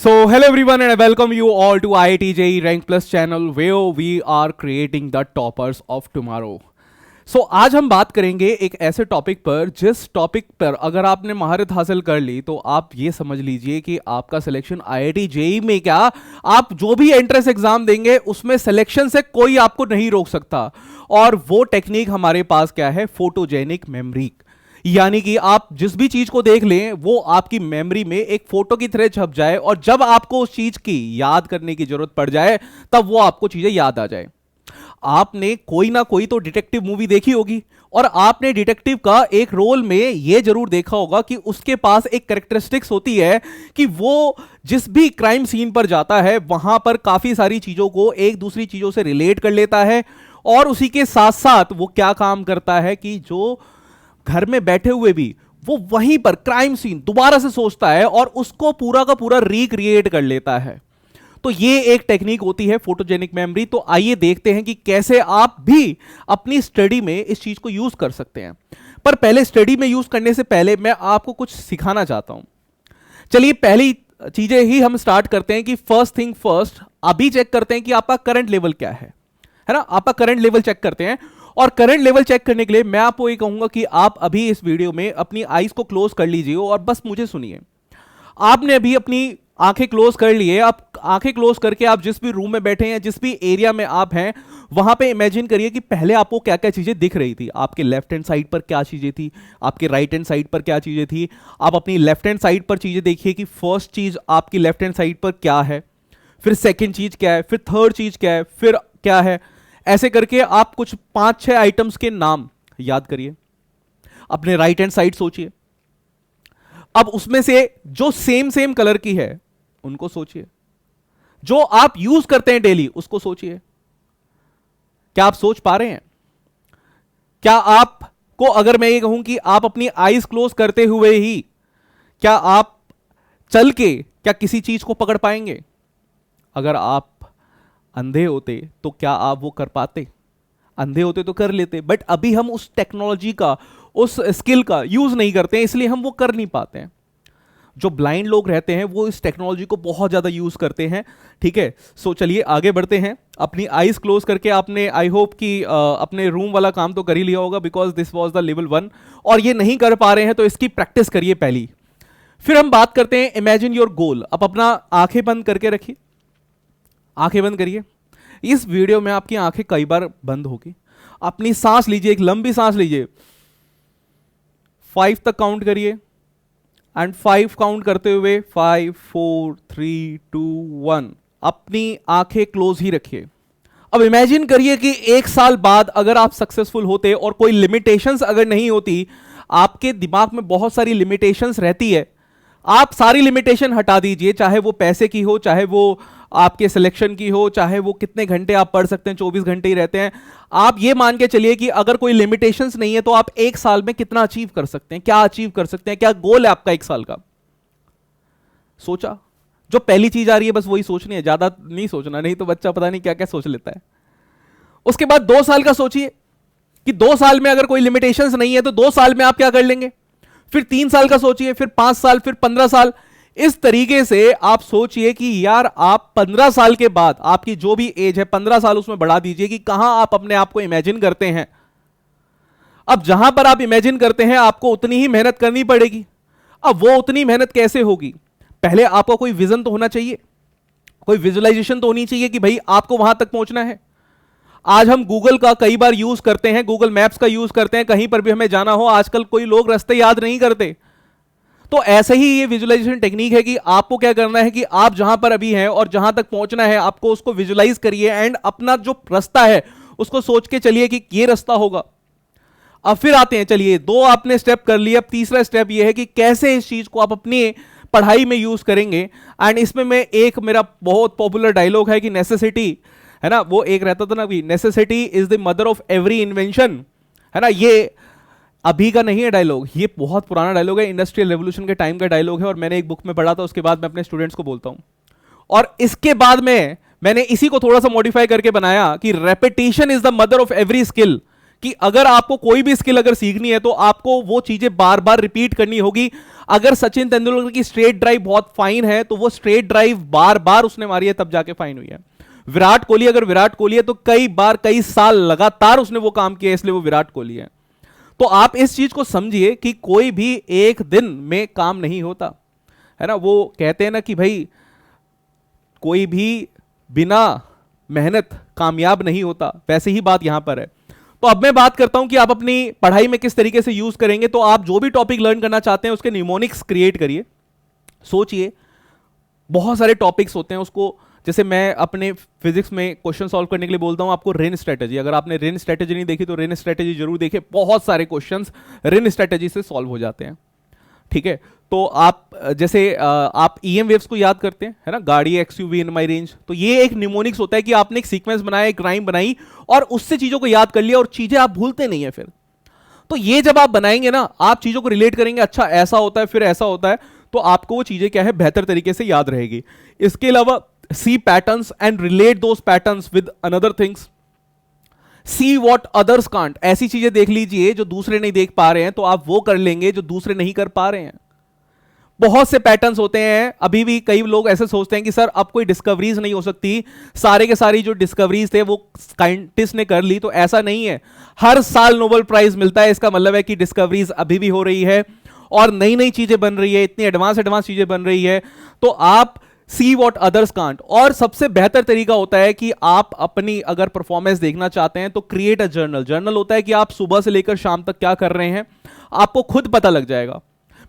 So, hello everyone, and I welcome you all to IIT JEE Rank Plus channel where we are creating the toppers of tomorrow. So, आज हम बात करेंगे एक ऐसे topic पर जिस टॉपिक पर अगर आपने महारत हासिल कर ली तो आप ये समझ लीजिए कि आपका सिलेक्शन IIT JEE में क्या, आप जो भी एंट्रेंस एग्जाम देंगे उसमें सिलेक्शन से कोई आपको नहीं रोक सकता। और वो टेक्निक हमारे पास क्या है, फोटोजेनिक मेमोरी। यानी कि आप जिस भी चीज को देख लें वो आपकी मेमोरी में एक फोटो की तरह छप जाए और जब आपको उस चीज की याद करने की जरूरत पड़ जाए तब वो आपको चीजें याद आ जाए। आपने कोई ना कोई तो डिटेक्टिव मूवी देखी होगी और आपने डिटेक्टिव का एक रोल में यह जरूर देखा होगा कि उसके पास एक कैरेक्टरिस्टिक्स होती है कि वो जिस भी क्राइम सीन पर जाता है वहां पर काफी सारी चीजों को एक दूसरी चीजों से रिलेट कर लेता है और उसी के साथ साथ वो क्या काम करता है कि जो घर में बैठे हुए भी वो वहीं पर क्राइम सीन दोबारा से सोचता है और उसको पूरा का पूरा रिक्रिएट कर लेता है। तो ये एक टेक्निक होती है फोटोजेनिक मेमोरी। तो आइए देखते हैं कि कैसे आप भी अपनी स्टडी में इस चीज को यूज कर सकते हैं। पर पहले स्टडी में यूज करने से पहले मैं आपको कुछ सिखाना चाहता हूं। चलिए पहली चीजें ही हम स्टार्ट करते हैं कि फर्स्ट थिंग फर्स्ट, अभी चेक करते हैं कि आपका करंट लेवल क्या है ना। आपका करंट लेवल चेक करते हैं और करंट लेवल चेक करने के लिए मैं आपको ये कहूंगा कि आप अभी इस वीडियो में अपनी आईज को क्लोज कर लीजिए और बस मुझे सुनिए। आपने अभी अपनी आंखें क्लोज कर लिए। आप आंखें क्लोज करके आप जिस भी रूम में बैठे हैं, जिस भी एरिया में आप हैं, वहां पे इमेजिन करिए कि पहले आपको क्या क्या चीजें दिख रही थी। आपके लेफ्ट हैंड साइड पर क्या चीजें थी, आपके राइट हैंड साइड पर क्या चीजें थी। आप अपनी लेफ्ट हैंड साइड पर चीजें देखिए कि फर्स्ट चीज आपकी लेफ्ट हैंड साइड पर क्या है, फिर सेकेंड चीज क्या है, फिर थर्ड चीज क्या है, फिर क्या है। ऐसे करके आप कुछ 5-6 आइटम्स के नाम याद करिए। अपने राइट हैंड साइड सोचिए। अब उसमें से जो सेम सेम कलर की है उनको सोचिए। जो आप यूज करते हैं डेली उसको सोचिए। क्या आप सोच पा रहे हैं? क्या आपको अगर मैं ये कहूं कि आप अपनी आईज क्लोज करते हुए ही क्या आप चल के क्या किसी चीज को पकड़ पाएंगे? अगर आप अंधे होते तो क्या आप वो कर पाते? अंधे होते तो कर लेते, बट अभी हम उस टेक्नोलॉजी का, उस स्किल का यूज नहीं करते हैं, इसलिए हम वो कर नहीं पाते हैं। जो ब्लाइंड लोग रहते हैं वो इस टेक्नोलॉजी को बहुत ज्यादा यूज करते हैं। ठीक है, सो चलिए आगे बढ़ते हैं। अपनी आईज क्लोज करके आपने, आई होप कि अपने रूम वाला काम तो कर ही लिया होगा, because this was the level 1 और ये नहीं कर पा रहे हैं तो इसकी प्रैक्टिस करिए पहली। फिर हम बात करते हैं इमेजिन योर गोल। अब अपना आंखें बंद करके रखिए, आंखें बंद करिए। इस वीडियो में आपकी आंखें कई बार बंद होगी। अपनी सांस लीजिए, एक लंबी सांस लीजिए। 5 तक काउंट करिए एंड 5 काउंट करते हुए 5 4 3 2 1 अपनी आंखें क्लोज ही रखिए। अब इमेजिन करिए कि 1 साल बाद अगर आप सक्सेसफुल होते और कोई लिमिटेशंस अगर नहीं होती। आपके दिमाग में बहुत सारी लिमिटेशंस रहती है, आप सारी लिमिटेशन हटा दीजिए, चाहे वो पैसे की हो, चाहे वो आपके सिलेक्शन की हो, चाहे वो कितने घंटे आप पढ़ सकते हैं, 24 घंटे ही रहते हैं। आप ये मान के चलिए कि अगर कोई लिमिटेशंस नहीं है तो आप 1 साल में कितना अचीव कर सकते हैं, क्या अचीव कर सकते हैं, क्या गोल है आपका 1 साल का? सोचा? जो पहली चीज आ रही है बस वही सोचनी है, ज्यादा नहीं सोचना, नहीं तो बच्चा पता नहीं क्या क्या सोच लेता है। उसके बाद 2 साल का सोचिए कि 2 साल में अगर कोई लिमिटेशंस नहीं है तो 2 साल में आप क्या कर लेंगे। फिर 3 साल का सोचिए, फिर 5 साल, फिर 15 साल। इस तरीके से आप सोचिए कि यार आप 15 साल के बाद, आपकी जो भी एज है 15 साल उसमें बढ़ा दीजिए कि कहां आप अपने आप को इमेजिन करते हैं। अब जहां पर आप इमेजिन करते हैं आपको उतनी ही मेहनत करनी पड़ेगी। अब वो उतनी मेहनत कैसे होगी? पहले आपको कोई विजन तो होना चाहिए, कोई विजुअलाइजेशन तो होनी चाहिए कि भाई आपको वहां तक पहुंचना है। आज हम गूगल का कई बार यूज करते हैं, गूगल मैप्स का यूज करते हैं, कहीं पर भी हमें जाना हो। आजकल कोई लोग रास्ते याद नहीं करते। तो ऐसे ही ये विजुअलाइजेशन टेक्निक है कि आपको क्या करना है कि आप जहां पर अभी हैं और जहां तक पहुंचना है आपको उसको विजुअलाइज करिए एंड अपना जो रास्ता है उसको सोच के चलिए कि ये रास्ता होगा। अब फिर आते हैं, चलिए 2 आपने स्टेप कर लिया। अब तीसरा स्टेप ये है कि कैसे इस चीज को आप अपनी पढ़ाई में यूज करेंगे। एंड इसमें मैं एक मेरा बहुत पॉपुलर डायलॉग है कि नेसेसिटी, है ना, वो एक रहता था ना भी, necessity is the mother of every invention, है ना। ये अभी का नहीं है डायलॉग, ये बहुत पुराना डायलॉग है, इंडस्ट्रियल रेवोल्यूशन के टाइम का डायलॉग है और मैंने एक बुक में पढ़ा था, उसके बाद मैं अपने स्टूडेंट्स को बोलता हूं। और इसके बाद में मैंने इसी को थोड़ा सा मॉडिफाई करके बनाया कि repetition is the mother of every skill, कि अगर आपको कोई भी स्किल अगर सीखनी है तो आपको वो चीजें बार बार रिपीट करनी होगी। अगर सचिन तेंदुलकर की स्ट्रेट ड्राइव बहुत फाइन है तो वो स्ट्रेट ड्राइव बार बार उसने मारी है तब जाके फाइन हुई है। विराट कोहली, अगर विराट कोहली है तो कई बार कई साल लगातार उसने वो काम किया, इसलिए वो विराट कोहली है। तो आप इस चीज को समझिए कि कोई भी एक दिन में काम नहीं होता है ना। वो कहते हैं ना कि भाई कोई भी बिना मेहनत कामयाब नहीं होता, वैसे ही बात यहां पर है। तो अब मैं बात करता हूं कि आप अपनी पढ़ाई में किस तरीके से यूज करेंगे। तो आप जो भी टॉपिक लर्न करना चाहते हैं उसके निमोनिक्स क्रिएट करिए। सोचिए, बहुत सारे टॉपिक्स होते हैं, उसको जैसे मैं अपने फिजिक्स में क्वेश्चन सॉल्व करने के लिए बोलता हूं आपको रिन स्ट्रेटेजी। अगर आपने रिन स्ट्रेटेजी नहीं देखी तो रिन स्ट्रेटेजी जरूर देखिए, बहुत सारे क्वेश्चंस रिन स्ट्रेटेजी से सॉल्व हो जाते हैं। ठीक है, तो आप जैसे आप ईएम वेव्स को याद करते हैं है ना, गाड़ी एक्सयूवी इन माय रेंज। तो ये एक निमोनिक्स होता है कि आपने एक सीक्वेंस बनाया, एक राइम बनाई और उससे चीजों को याद कर लिया और चीजें आप भूलते नहीं है फिर। तो ये जब आप बनाएंगे ना, आप चीजों को रिलेट करेंगे, अच्छा ऐसा होता है फिर ऐसा होता है, तो आपको वो चीजें क्या है बेहतर तरीके से याद रहेगी। इसके अलावा see patterns and relate those patterns with another things. See what others can't, ऐसी चीजें देख लीजिए जो दूसरे नहीं देख पा रहे हैं तो आप वो कर लेंगे जो दूसरे नहीं कर पा रहे हैं। बहुत से पैटर्न्स होते हैं। अभी भी कई लोग ऐसे सोचते हैं कि सर अब कोई डिस्कवरीज नहीं हो सकती, सारे के सारी जो डिस्कवरीज थे वो साइंटिस्ट ने कर ली। तो ऐसा नहीं है, हर साल नोबेल प्राइज मिलता है, इसका मतलब है कि डिस्कवरीज अभी भी हो रही है और नई नई चीजें बन रही है, इतनी एडवांस चीजें बन रही है। तो आप सी वॉट अदर्स कांट। और सबसे बेहतर तरीका होता है कि आप अपनी अगर परफॉर्मेंस देखना चाहते हैं तो क्रिएट अ जर्नल। जर्नल होता है कि आप सुबह से लेकर शाम तक क्या कर रहे हैं, आपको खुद पता लग जाएगा।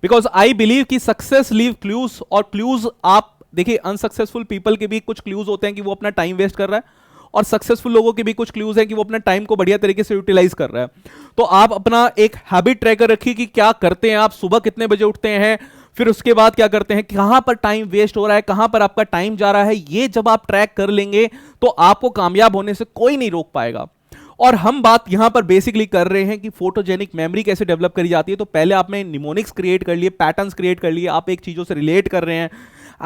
बिकॉज आई बिलीव कि सक्सेस लीव क्लूज, और क्लूज आप देखिए, अनसक्सेसफुल पीपल के भी कुछ क्लूज होते हैं कि वो अपना टाइम वेस्ट कर रहा है, और सक्सेसफुल लोगों के भी कुछ क्लूज हैं कि वो अपना टाइम को बढ़िया तरीके से यूटिलाइज कर रहा है। तो आप अपना एक हैबिट ट्रैकर रखिए कि क्या करते हैं आप, सुबह कितने बजे उठते हैं, फिर उसके बाद क्या करते हैं, कहां पर टाइम वेस्ट हो रहा है, कहां पर आपका टाइम जा रहा है। ये जब आप ट्रैक कर लेंगे तो आपको कामयाब होने से कोई नहीं रोक पाएगा। और हम बात यहां पर बेसिकली कर रहे हैं कि फोटोजेनिक मेमोरी कैसे डेवलप करी जाती है। तो पहले आपने निमोनिक्स क्रिएट कर लिए, पैटर्न्स क्रिएट कर लिए, आप एक चीजों से रिलेट कर रहे हैं।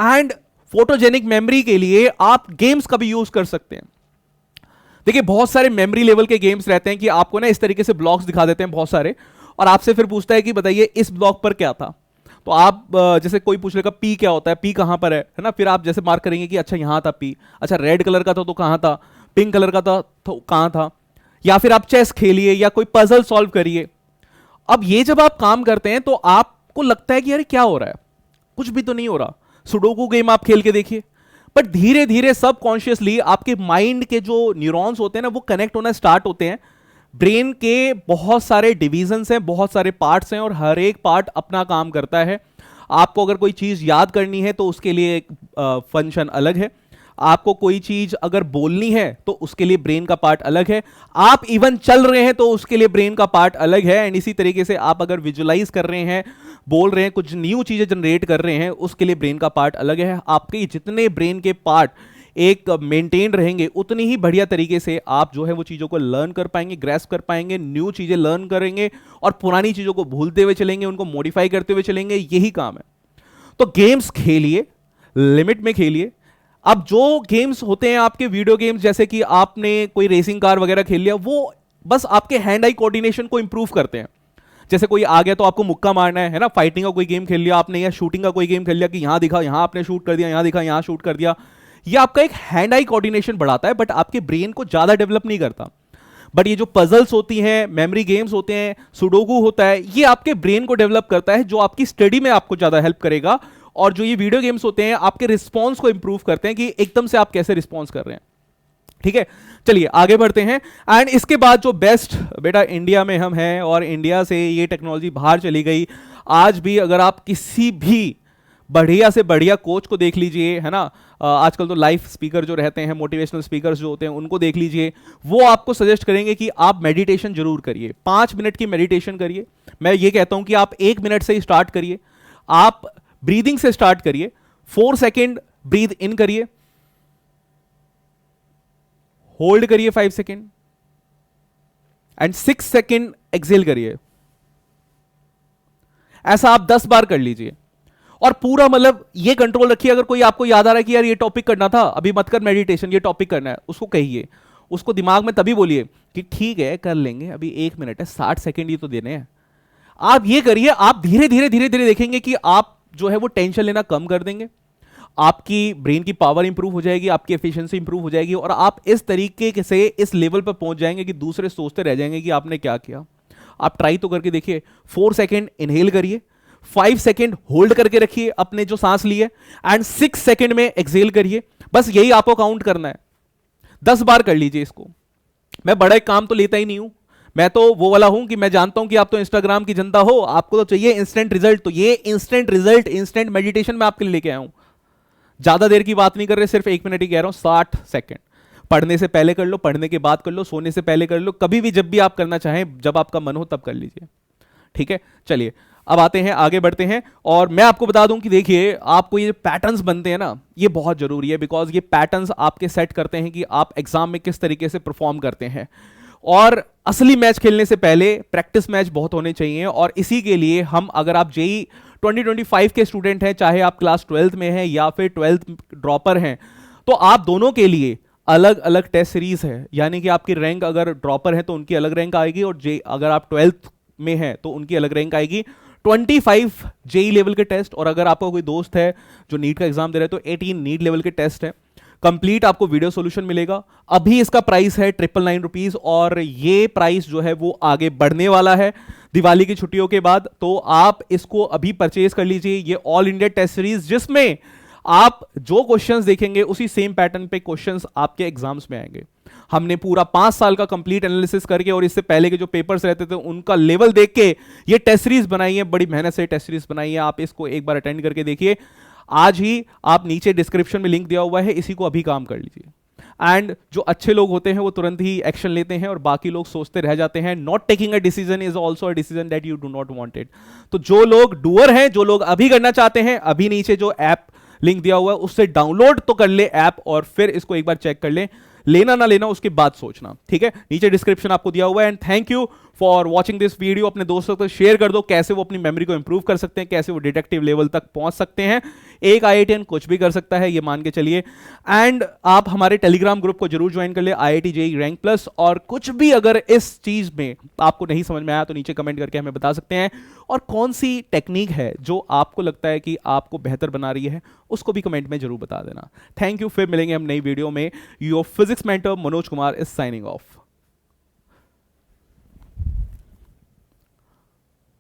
एंड फोटोजेनिक मेमोरी के लिए आप गेम्स का भी यूज कर सकते हैं। देखिए, बहुत सारे मेमोरी लेवल के गेम्स रहते हैं कि आपको ना इस तरीके से ब्लॉक्स दिखा देते हैं बहुत सारे, और आपसे फिर पूछता है कि बताइए इस ब्लॉक पर क्या था। तो आप जैसे कोई पूछ लेगा पी क्या होता है, पी कहां पर है ना, फिर आप जैसे मार्क करेंगे कि अच्छा यहां था पी, अच्छा रेड कलर का था तो कहां था, पिंक कलर का था तो कहां था। या फिर आप चेस खेलिए या कोई पजल सॉल्व करिए। अब ये जब आप काम करते हैं तो आपको लगता है कि यार क्या हो रहा है, कुछ भी तो नहीं हो रहा। सुडोकू गेम आप खेल के देखिए, बट धीरे धीरे सब कॉन्शियसली आपके माइंड के जो न्यूरॉन्स होते हैं ना वो कनेक्ट होना स्टार्ट होते हैं। ब्रेन के बहुत सारे डिवीजन्स हैं, बहुत सारे पार्ट्स हैं, और हर एक पार्ट अपना काम करता है। आपको अगर कोई चीज याद करनी है तो उसके लिए एक फंक्शन अलग है, आपको कोई चीज अगर बोलनी है तो उसके लिए ब्रेन का पार्ट अलग है, आप इवन चल रहे हैं तो उसके लिए ब्रेन का पार्ट अलग है। एंड इसी तरीके से आप अगर विजुलाइज कर रहे हैं, बोल रहे हैं, कुछ न्यू चीजें जनरेट कर रहे हैं, उसके लिए ब्रेन का पार्ट अलग है। आपके जितने ब्रेन के पार्ट एक मेंटेन रहेंगे उतनी ही बढ़िया तरीके से आप जो है वो चीजों को लर्न कर पाएंगे, ग्रैस्प कर पाएंगे, न्यू चीजें लर्न करेंगे और पुरानी चीजों को भूलते हुए चलेंगे, उनको मॉडिफाई करते हुए चलेंगे। यही काम है। तो गेम्स खेलिए, लिमिट में खेलिए। अब जो गेम्स होते हैं आपके वीडियो गेम्स, जैसे कि आपने कोई रेसिंग कार वगैरह खेल लिया, वो बस आपके हैंड आई कोऑर्डिनेशन को इंप्रूव करते हैं। जैसे कोई आ गया तो आपको मुक्का मारना है ना, फाइटिंग का कोई गेम खेल लिया आपने, या शूटिंग का कोई गेम खेल लिया कि यहां दिखा यहां आपने शूट कर दिया, यहां दिखा यहां शूट कर दिया। ये आपका एक हैंड आई कोऑर्डिनेशन बढ़ाता है, बट आपके ब्रेन को ज्यादा डेवलप नहीं करता। बट ये जो पजल्स होती हैं, मेमोरी गेम्स होते हैं, सुडोकू होता है, ये आपके ब्रेन को डेवलप करता है, जो आपकी स्टडी में आपको ज्यादा हेल्प करेगा। और जो ये वीडियो गेम्स होते हैं आपके रिस्पॉन्स को इंप्रूव करते हैं कि एकदम से आप कैसे रिस्पॉन्स कर रहे हैं। ठीक है, चलिए आगे बढ़ते हैं। एंड इसके बाद जो बेस्ट, बेटा इंडिया में हम हैं और इंडिया से ये टेक्नोलॉजी बाहर चली गई। आज भी अगर आप किसी भी बढ़िया से बढ़िया कोच को देख लीजिए, है ना, आजकल तो लाइफ स्पीकर जो रहते हैं, मोटिवेशनल स्पीकर्स जो होते हैं, उनको देख लीजिए, वो आपको सजेस्ट करेंगे कि आप मेडिटेशन जरूर करिए। 5 मिनट की मेडिटेशन करिए। मैं ये कहता हूं कि आप 1 मिनट से ही स्टार्ट करिए। आप ब्रीदिंग से स्टार्ट करिए। 4 सेकेंड ब्रीद इन करिए, होल्ड करिए 5 सेकेंड, एंड 6 सेकेंड एक्सेल करिए। ऐसा आप 10 बार कर लीजिए और पूरा मतलब ये कंट्रोल रखिए। अगर कोई आपको याद आ रहा है कि यार ये टॉपिक करना था, अभी मत कर मेडिटेशन, ये टॉपिक करना है, उसको कहिए उसको दिमाग में तभी बोलिए कि ठीक है कर लेंगे, अभी 1 मिनट है, 60 सेकेंड ही तो देने हैं। आप ये करिए, आप धीरे धीरे धीरे धीरे देखेंगे कि आप जो है वो टेंशन लेना कम कर देंगे, आपकी ब्रेन की पावर इंप्रूव हो जाएगी, आपकी एफिशिएंसी इंप्रूव हो जाएगी, और आप इस तरीके से इस लेवल पर पहुंच जाएंगे कि दूसरे सोचते रह जाएंगे कि आपने क्या किया। आप ट्राई तो करके देखिए, 4 सेकेंड इनहेल करिए, 5 सेकेंड होल्ड करके रखिए अपने जो सांस लिए, एंड 6 सेकेंड में एक्सेल करिए। बस यही आपको काउंट करना है, 10 बार कर लीजिए इसको। मैं बड़ा एक काम तो लेता ही नहीं हूं, मैं तो वो वाला हूं कि मैं जानता हूं कि आप तो इंस्टाग्राम की जनता हो, आपको तो चाहिए इंस्टेंट रिजल्ट, तो ये इंस्टेंट रिजल्ट, इंस्टेंट मेडिटेशन मैं आपके लिए लेके आया हूं। ज्यादा देर की बात नहीं कर रहे, सिर्फ 1 मिनट ही कह रहा हूं, 60 सेकेंड। पढ़ने से पहले कर लो, पढ़ने के बाद कर लो, सोने से पहले कर लो, कभी भी जब भी आप करना चाहें, जब आपका मन हो तब कर लीजिए। ठीक है, चलिए अब आते हैं, आगे बढ़ते हैं। और मैं आपको बता दूं कि देखिए, आपको ये पैटर्न्स बनते हैं ना, ये बहुत जरूरी है, बिकॉज ये पैटर्न्स आपके सेट करते हैं कि आप एग्जाम में किस तरीके से परफॉर्म करते हैं। और असली मैच खेलने से पहले प्रैक्टिस मैच बहुत होने चाहिए, और इसी के लिए हम, अगर आप जेई 2025 के स्टूडेंट हैं, चाहे आप क्लास 12th में हैं या फिर 12th ड्रॉपर हैं, तो आप दोनों के लिए अलग अलग टेस्ट सीरीज है। यानी कि आपकी रैंक अगर ड्रॉपर है तो उनकी अलग रैंक आएगी, और जे अगर आप 12th में हैं तो उनकी अलग रैंक आएगी। 25 जेई लेवल के टेस्ट, और अगर आपका कोई दोस्त है जो नीट का एग्जाम दे रहे हैं तो 18 नीट लेवल के टेस्ट है। कंप्लीट आपको वीडियो सॉल्यूशन मिलेगा। अभी इसका प्राइस है 999 रुपीज, और ये प्राइस जो है वो आगे बढ़ने वाला है दिवाली की छुट्टियों के बाद, तो आप इसको अभी परचेज कर लीजिए। ये ऑल इंडिया टेस्ट सीरीज, जिसमें आप जो क्वेश्चंस देखेंगे उसी सेम पैटर्न पे क्वेश्चंस आपके एग्जाम्स में आएंगे। हमने पूरा 5 साल का कंप्लीट एनालिसिस करके, और इससे पहले के जो पेपर्स रहते थे उनका लेवल देख के ये टेस्ट सीरीज बनाई है, बड़ी मेहनत से टेस्ट सीरीज बनाई है। आप इसको एक बार अटेंड करके देखिए, आज ही आप नीचे डिस्क्रिप्शन में लिंक दिया हुआ है, इसी को अभी काम कर लीजिए। एंड जो अच्छे लोग होते हैं वो तुरंत ही एक्शन लेते हैं, और बाकी लोग सोचते रह जाते हैं। Not taking a decision is also a decision that you do not want it. तो जो लोग डूअर हैं, जो लोग अभी करना चाहते हैं, अभी नीचे जो ऐप लिंक दिया हुआ है उससे डाउनलोड तो कर ले ऐप, और फिर इसको एक बार चेक कर ले, लेना ना लेना उसके बाद सोचना। ठीक है, नीचे डिस्क्रिप्शन आपको दिया हुआ है। And thank you for watching this video. अपने दोस्तों को शेयर कर दो, कैसे वो अपनी मेमोरी को इंप्रूव कर सकते हैं, कैसे वो डिटेक्टिव लेवल तक पहुंच सकते हैं। एक IITian कुछ भी कर सकता है, ये मान के चलिए। एंड आप हमारे टेलीग्राम ग्रुप को जरूर ज्वाइन कर ले, IIT JEE रैंक प्लस। और कुछ भी अगर इस चीज में आपको नहीं समझ में आया तो नीचे कमेंट करके हमें बता सकते हैं, और कौन सी टेक्निक है जो आपको लगता है कि आपको बेहतर बना रही है, उसको भी कमेंट में जरूर बता देना। थैंक यू, फिर मिलेंगे हम नई वीडियो में। Your physics mentor Manoj Kumar is signing off.